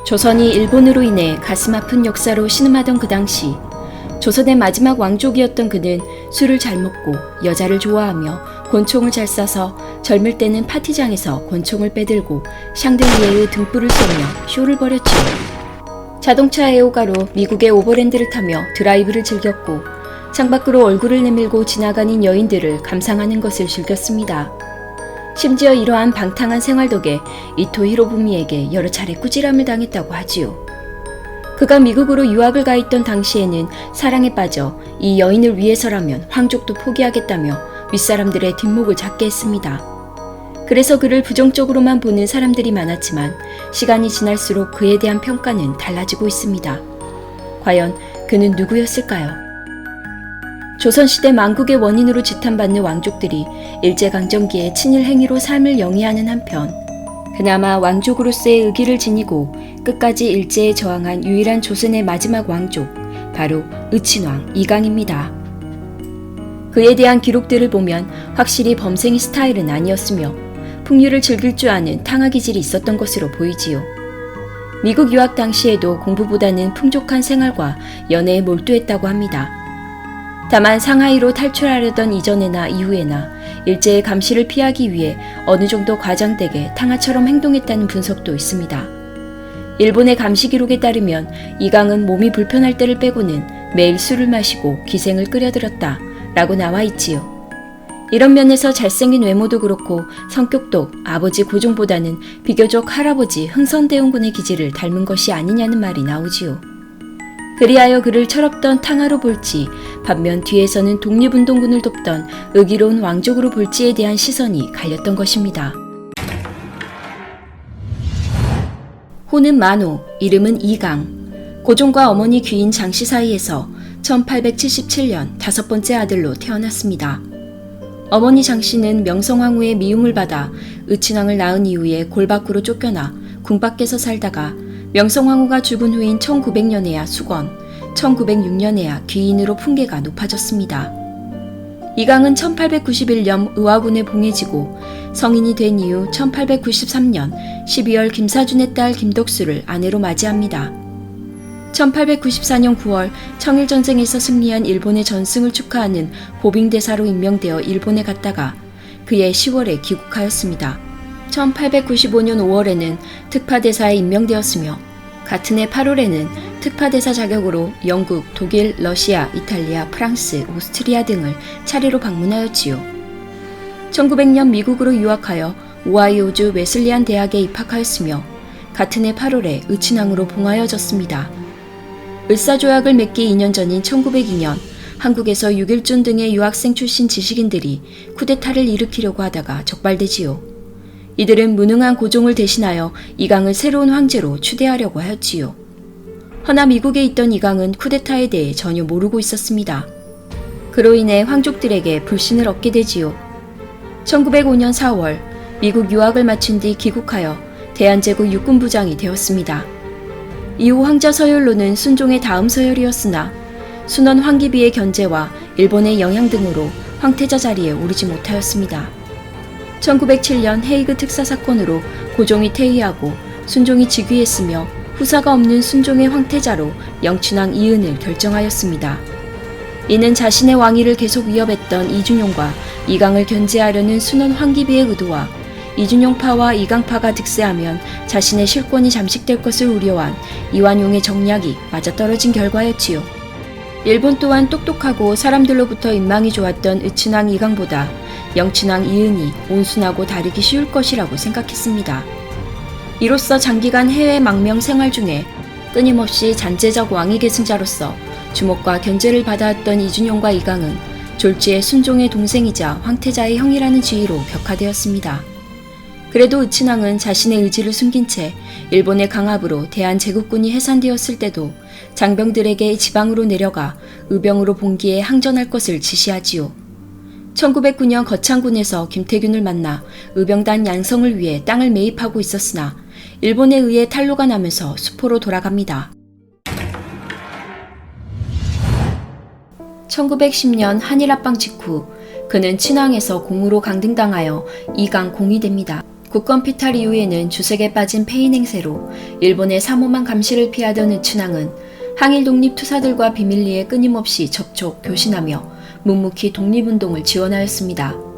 조선이 일본으로 인해 가슴 아픈 역사로 신음하던 그 당시 조선의 마지막 왕족이었던 그는 술을 잘 먹고 여자를 좋아하며 권총을 잘 쏴서 젊을 때는 파티장에서 권총을 빼들고 샹들리에의 등불을 쏘며 쇼를 벌였지요. 자동차 애호가로 미국의 오버랜드를 타며 드라이브를 즐겼고 창밖으로 얼굴을 내밀고 지나가는 여인들을 감상하는 것을 즐겼습니다. 심지어 이러한 방탕한 생활 덕에 이토 히로부미에게 여러 차례 꾸지람을 당했다고 하지요. 그가 미국으로 유학을 가 있던 당시에는 사랑에 빠져 이 여인을 위해서라면 황족도 포기하겠다며 윗사람들의 뒷목을 잡게 했습니다. 그래서 그를 부정적으로만 보는 사람들이 많았지만 시간이 지날수록 그에 대한 평가는 달라지고 있습니다. 과연 그는 누구였을까요? 조선시대 만국의 원인으로 지탄받는 왕족들이 일제강점기에 친일 행위로 삶을 영위하는 한편 그나마 왕족으로서의 의기를 지니고 끝까지 일제에 저항한 유일한 조선의 마지막 왕족, 바로 의친왕 이강입니다. 그에 대한 기록들을 보면 확실히 범생이 스타일은 아니었으며 풍류를 즐길 줄 아는 탕화 기질이 있었던 것으로 보이지요. 미국 유학 당시에도 공부보다는 풍족한 생활과 연애에 몰두했다고 합니다. 다만 상하이로 탈출하려던 이전에나 이후에나 일제의 감시를 피하기 위해 어느 정도 과장되게 탕화처럼 행동했다는 분석도 있습니다. 일본의 감시 기록에 따르면 이강은 몸이 불편할 때를 빼고는 매일 술을 마시고 기생을 끓여들었다 라고 나와 있지요. 이런 면에서 잘생긴 외모도 그렇고 성격도 아버지 고종보다는 비교적 할아버지 흥선대원군의 기질을 닮은 것이 아니냐는 말이 나오지요. 그리하여 그를 철없던 탕화로 볼지 반면 뒤에서는 독립운동군을 돕던 의기로운 왕족으로 볼지에 대한 시선이 갈렸던 것입니다. 호는 만호, 이름은 이강. 고종과 어머니 귀인 장씨 사이에서 1877년 5번째 아들로 태어났습니다. 어머니 장씨는 명성황후의 미움을 받아 의친왕을 낳은 이후에 골 밖으로 쫓겨나 궁 밖에서 살다가 명성황후가 죽은 후인 1900년에야 수건, 1906년에야 귀인으로 풍계가 높아졌습니다. 이강은 1891년 의화군에 봉해지고 성인이 된 이후 1893년 12월 김사준의 딸 김덕수를 아내로 맞이합니다. 1894년 9월 청일전쟁에서 승리한 일본의 전승을 축하하는 보빙대사로 임명되어 일본에 갔다가 그해 10월에 귀국하였습니다. 1895년 5월에는 특파대사에 임명되었으며 같은 해 8월에는 특파대사 자격으로 영국, 독일, 러시아, 이탈리아, 프랑스, 오스트리아 등을 차례로 방문하였지요. 1900년 미국으로 유학하여 오하이오주 웨슬리안 대학에 입학하였으며 같은 해 8월에 의친왕으로 봉하여졌습니다. 을사조약을 맺기 2년 전인 1902년 한국에서 6.1준 등의 유학생 출신 지식인들이 쿠데타를 일으키려고 하다가 적발되지요. 이들은 무능한 고종을 대신하여 이강을 새로운 황제로 추대하려고 하였지요. 허나 미국에 있던 이강은 쿠데타에 대해 전혀 모르고 있었습니다. 그로 인해 황족들에게 불신을 얻게 되지요. 1905년 4월 미국 유학을 마친 뒤 귀국하여 대한제국 육군부장이 되었습니다. 이후 황자 서열로는 순종의 다음 서열이었으나 순원 황기비의 견제와 일본의 영향 등으로 황태자 자리에 오르지 못하였습니다. 1907년 헤이그 특사 사건으로 고종이 퇴위하고 순종이 즉위했으며 후사가 없는 순종의 황태자로 영춘왕 이은을 결정하였습니다. 이는 자신의 왕위를 계속 위협했던 이준용과 이강을 견제하려는 순원 황기비의 의도와 이준용파와 이강파가 득세하면 자신의 실권이 잠식될 것을 우려한 이완용의 정략이 맞아떨어진 결과였지요. 일본 또한 똑똑하고 사람들로부터 인망이 좋았던 의친왕 이강보다 영친왕 이은이 온순하고 다르기 쉬울 것이라고 생각했습니다. 이로써 장기간 해외 망명 생활 중에 끊임없이 잔재적 왕위 계승자로서 주목과 견제를 받아왔던 이준용과 이강은 졸지에 순종의 동생이자 황태자의 형이라는 지위로 벽화되었습니다. 그래도 의친왕은 자신의 의지를 숨긴 채 일본의 강압으로 대한제국군이 해산되었을 때도 장병들에게 지방으로 내려가 의병으로 봉기해 항전할 것을 지시하지요. 1909년 거창군에서 김태균을 만나 의병단 양성을 위해 땅을 매입하고 있었으나 일본에 의해 탈로가 나면서 수포로 돌아갑니다. 1910년 한일합방 직후 그는 친왕에서 공으로 강등당하여 이강 공이 됩니다. 국권 피탈 이후에는 주색에 빠진 폐인 행세로 일본의 삼엄한 감시를 피하던 으츠낭은 항일 독립 투사들과 비밀리에 끊임없이 접촉, 교신하며 묵묵히 독립운동을 지원하였습니다.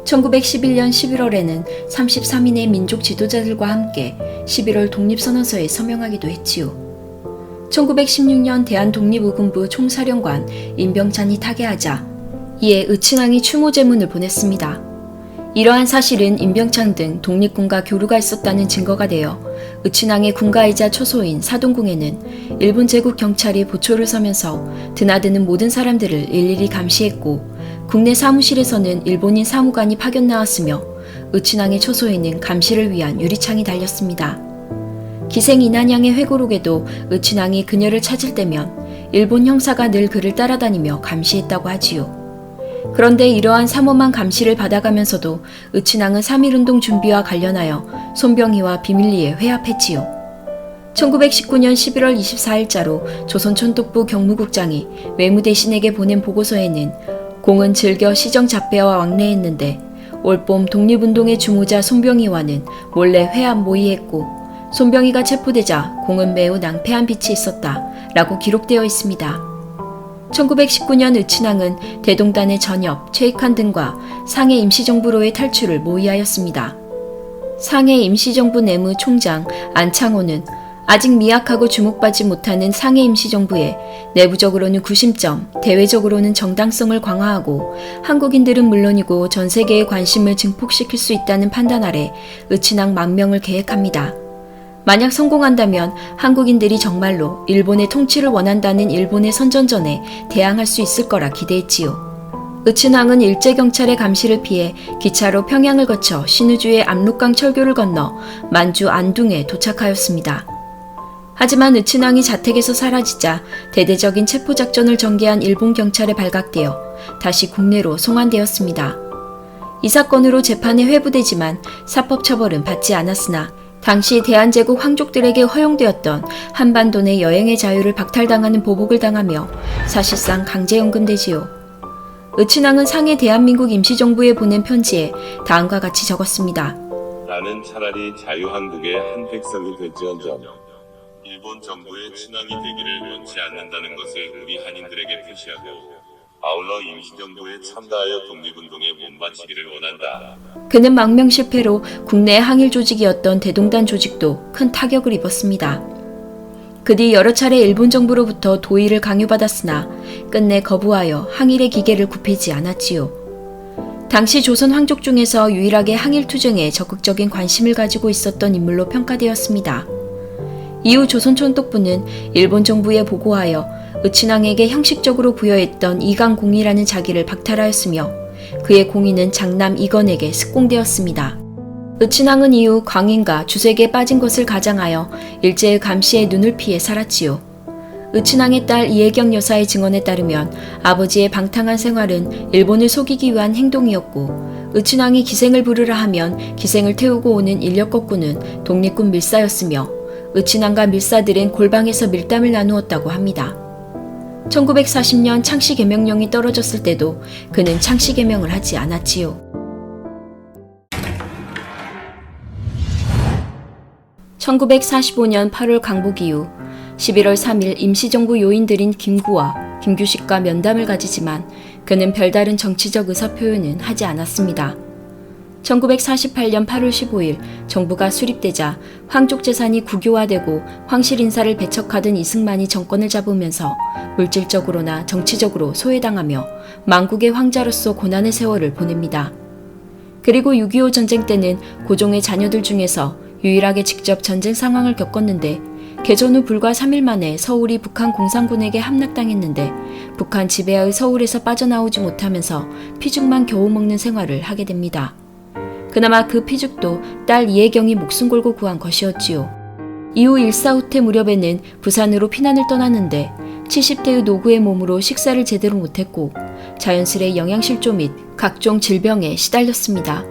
1911년 11월에는 33인의 민족 지도자들과 함께 11월 독립선언서에 서명하기도 했지요. 1916년 대한독립의군부 총사령관 임병찬이 타계하자 이에 으츠낭이 추모제문을 보냈습니다. 이러한 사실은 임병찬 등 독립군과 교류가 있었다는 증거가 되어 으츠낭의 군가이자 초소인 사동궁에는 일본 제국 경찰이 보초를 서면서 드나드는 모든 사람들을 일일이 감시했고 국내 사무실에서는 일본인 사무관이 파견 나왔으며 으츠낭의 초소에는 감시를 위한 유리창이 달렸습니다. 기생 이난양의 회고록에도 으츠낭이 그녀를 찾을 때면 일본 형사가 늘 그를 따라다니며 감시했다고 하지요. 그런데 이러한 삼엄한 감시를 받아가면서도 으츠낭은 3.1운동 준비와 관련하여 손병희와 비밀리에 회합했지요. 1919년 11월 24일자로 조선총독부 경무국장이 외무대신에게 보낸 보고서에는 공은 즐겨 시정 잡배와 왕래했는데 올봄 독립운동의 주모자 손병희와는 몰래 회합 모의했고 손병희가 체포되자 공은 매우 낭패한 빛이 있었다 라고 기록되어 있습니다. 1919년 으츠낭은 대동단의 전협, 최익환 등과 상해 임시정부로의 탈출을 모의하였습니다. 상해 임시정부 내무 총장 안창호는 아직 미약하고 주목받지 못하는 상해 임시정부에 내부적으로는 구심점, 대외적으로는 정당성을 강화하고 한국인들은 물론이고 전 세계의 관심을 증폭시킬 수 있다는 판단 아래 으츠낭 망명을 계획합니다. 만약 성공한다면 한국인들이 정말로 일본의 통치를 원한다는 일본의 선전전에 대항할 수 있을 거라 기대했지요. 으츠낭은 일제경찰의 감시를 피해 기차로 평양을 거쳐 신의주의 압록강 철교를 건너 만주 안둥에 도착하였습니다. 하지만 으츠낭이 자택에서 사라지자 대대적인 체포작전을 전개한 일본 경찰에 발각되어 다시 국내로 송환되었습니다. 이 사건으로 재판에 회부되지만 사법처벌은 받지 않았으나 당시 대한제국 황족들에게 허용되었던 한반도 내 여행의 자유를 박탈당하는 보복을 당하며 사실상 강제연금되지요. 으츠낭은 상해 대한민국 임시정부에 보낸 편지에 다음과 같이 적었습니다. 나는 차라리 자유한국의 한 백성이 될지언정 일본 정부의 친항이 되기를 원치 않는다는 것을 우리 한인들에게 표시하고 아울러 임시정부에 참가하여 독립운동에 몸바치기를 원한다. 그는 망명 실패로 국내 항일 조직이었던 대동단 조직도 큰 타격을 입었습니다. 그 뒤 여러 차례 일본 정부로부터 도의를 강요받았으나 끝내 거부하여 항일의 기계를 굽히지 않았지요. 당시 조선 황족 중에서 유일하게 항일 투쟁에 적극적인 관심을 가지고 있었던 인물로 평가되었습니다. 이후 조선총독부는 일본 정부에 보고하여 으츠낭에게 형식적으로 부여했던 이강공이라는 자기를 박탈하였으며 그의 공인은 장남 이건에게 습공되었습니다. 으츠낭은 이후 광인과 주색에 빠진 것을 가장하여 일제의 감시에 눈을 피해 살았지요. 으츠낭의 딸 이혜경 여사의 증언에 따르면 아버지의 방탕한 생활은 일본을 속이기 위한 행동이었고 으츠낭이 기생을 부르라 하면 기생을 태우고 오는 인력 거꾸는 독립군 밀사였으며 으츠낭과 밀사들은 골방에서 밀담을 나누었다고 합니다. 1940년 창씨개명령이 떨어졌을 때도 그는 창씨개명을 하지 않았지요. (1945년 8월) 강복 이후 11월 3일 임시정부 요인들인 김구와 김규식과 면담을 가지지만 그는 별다른 정치적 의사표현은 하지 않았습니다. 1948년 8월 15일 정부가 수립되자 황족 재산이 국유화되고 황실 인사를 배척하던 이승만이 정권을 잡으면서 물질적으로나 정치적으로 소외당하며 망국의 황자로서 고난의 세월을 보냅니다. 그리고 6.25 전쟁 때는 고종의 자녀들 중에서 유일하게 직접 전쟁 상황을 겪었는데 개전 후 불과 3일 만에 서울이 북한 공산군에게 함락당했는데 북한 지배하의 서울에서 빠져나오지 못하면서 피죽만 겨우 먹는 생활을 하게 됩니다. 그나마 그 피죽도 딸 이혜경이 목숨 걸고 구한 것이었지요. 이후 일사후퇴 무렵에는 부산으로 피난을 떠났는데 70대의 노구의 몸으로 식사를 제대로 못했고 자연스레 영양실조 및 각종 질병에 시달렸습니다.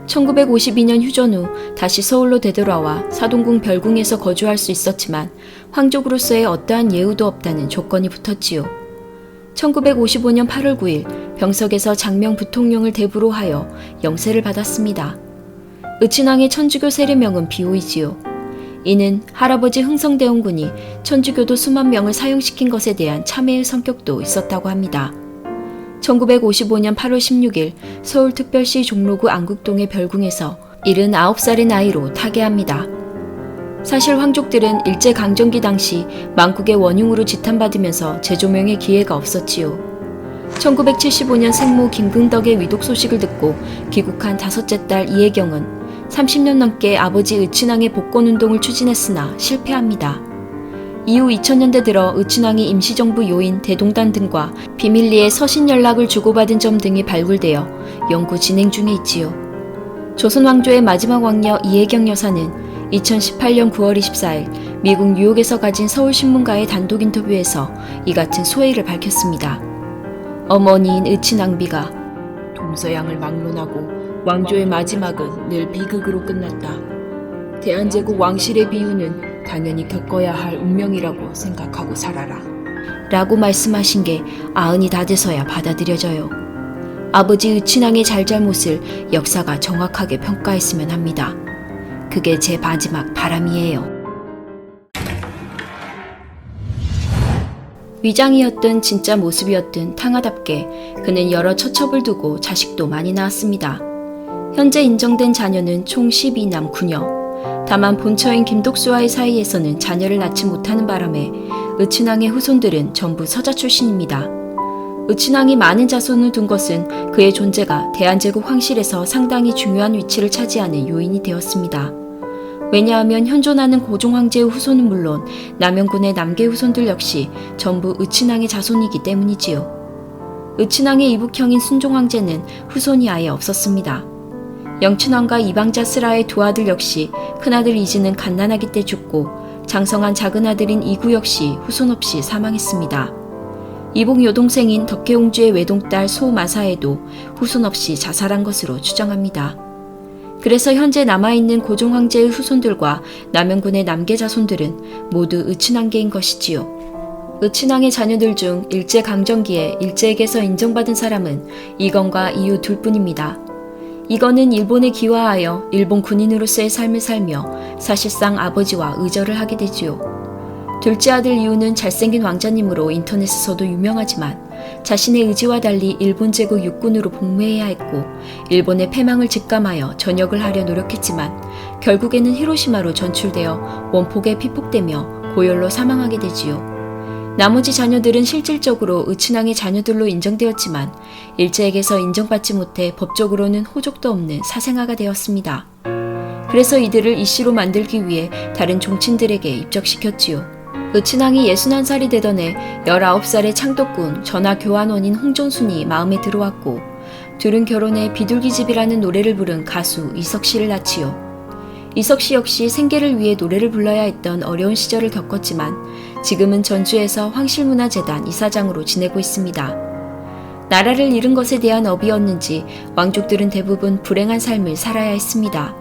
1952년 휴전 후 다시 서울로 되돌아와 사동궁 별궁에서 거주할 수 있었지만 황족으로서의 어떠한 예우도 없다는 조건이 붙었지요. 1955년 8월 9일 병석에서 장명 부통령을 대부로 하여 영세를 받았습니다. 의친왕의 천주교 세례명은 비오이지요. 이는 할아버지 흥성대원군이 천주교도 수만 명을 사용시킨 것에 대한 참회의 성격도 있었다고 합니다. 1955년 8월 16일 서울특별시 종로구 안국동의 별궁에서 79살의 나이로 타계합니다. 사실 황족들은 일제강점기 당시 만국의 원흉으로 지탄받으면서 재조명의 기회가 없었지요. 1975년 생모 김근덕의 위독 소식을 듣고 귀국한 다섯째 딸 이혜경은 30년 넘게 아버지 의친왕의 복권운동을 추진했으나 실패합니다. 이후 2000년대 들어 의친왕이 임시정부 요인 대동단 등과 비밀리에 서신 연락을 주고받은 점 등이 발굴되어 연구 진행 중에 있지요. 조선 왕조의 마지막 왕녀 이혜경 여사는 2018년 9월 24일 미국 뉴욕에서 가진 서울신문과의 단독 인터뷰에서 이 같은 소회를 밝혔습니다. 어머니인 의친왕비가 동서양을 막론하고 왕조의 마지막은 늘 비극으로 끝났다. 대한제국 왕실의 비유는 당연히 겪어야 할 운명이라고 생각하고 살아라. 라고 말씀하신 게 90이 다 돼서야 받아들여져요. 아버지 의친왕의 잘잘못을 역사가 정확하게 평가했으면 합니다. 그게 제 마지막 바람이에요. 위장이었든 진짜 모습이었든 탕하답게 그는 여러 처첩을 두고 자식도 많이 낳았습니다. 현재 인정된 자녀는 총 12남 9녀. 다만 본처인 김독수와의 사이에서는 자녀를 낳지 못하는 바람에 의친왕의 후손들은 전부 서자 출신입니다. 의친왕이 많은 자손을 둔 것은 그의 존재가 대한제국 황실에서 상당히 중요한 위치를 차지하는 요인이 되었습니다. 왜냐하면 현존하는 고종황제의 후손은 물론 남영군의 남계 후손들 역시 전부 의친왕의 자손이기 때문이지요. 의친왕의 이북형인 순종황제는 후손이 아예 없었습니다. 영춘왕과 이방자 스라의 두 아들 역시 큰아들 이지는 갓난아기 때 죽고 장성한 작은아들인 이구 역시 후손 없이 사망했습니다. 이복 여동생인 덕혜옹주의 외동딸 소마사에도 후손 없이 자살한 것으로 추정합니다. 그래서 현재 남아있는 고종황제의 후손들과 남영군의 남계 자손들은 모두 의친왕계인 것이지요. 의친왕의 자녀들 중 일제강점기에 일제에게서 인정받은 사람은 이건과 이유 둘뿐입니다. 이건은 일본에 귀화하여 일본 군인으로서의 삶을 살며 사실상 아버지와 의절을 하게 되지요. 둘째 아들 이유는 잘생긴 왕자님으로 인터넷에서도 유명하지만 자신의 의지와 달리 일본 제국 육군으로 복무해야 했고 일본의 패망을 직감하여 전역을 하려 노력했지만 결국에는 히로시마로 전출되어 원폭에 피폭되며 고열로 사망하게 되지요. 나머지 자녀들은 실질적으로 의친왕의 자녀들로 인정되었지만 일제에게서 인정받지 못해 법적으로는 호족도 없는 사생아가 되었습니다. 그래서 이들을 이씨로 만들기 위해 다른 종친들에게 입적시켰지요. 의친왕이 61살이 되던 해 19살의 창덕군 전하교환원인 홍종순이 마음에 들어왔고 둘은 결혼해 비둘기집이라는 노래를 부른 가수 이석씨를 낳지요. 이석씨 역시 생계를 위해 노래를 불러야 했던 어려운 시절을 겪었지만 지금은 전주에서 황실문화재단 이사장으로 지내고 있습니다. 나라를 잃은 것에 대한 업이었는지 왕족들은 대부분 불행한 삶을 살아야 했습니다.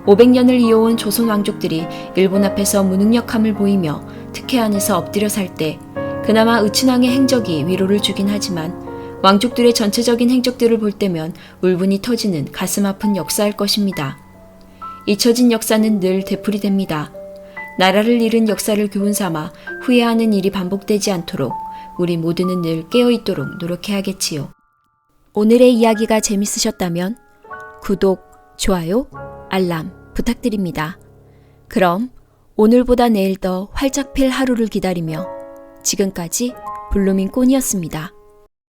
500년을 이어온 조선 왕족들이 일본 앞에서 무능력함을 보이며 특혜 안에서 엎드려 살 때 그나마 의친왕의 행적이 위로를 주긴 하지만 왕족들의 전체적인 행적들을 볼 때면 울분이 터지는 가슴 아픈 역사일 것입니다. 잊혀진 역사는 늘 되풀이됩니다. 나라를 잃은 역사를 교훈 삼아 후회하는 일이 반복되지 않도록 우리 모두는 늘 깨어있도록 노력해야겠지요. 오늘의 이야기가 재밌으셨다면 구독, 좋아요, 알람 부탁드립니다. 그럼 오늘보다 내일 더 활짝 필 하루를 기다리며 지금까지 블루밍 꼰이었습니다.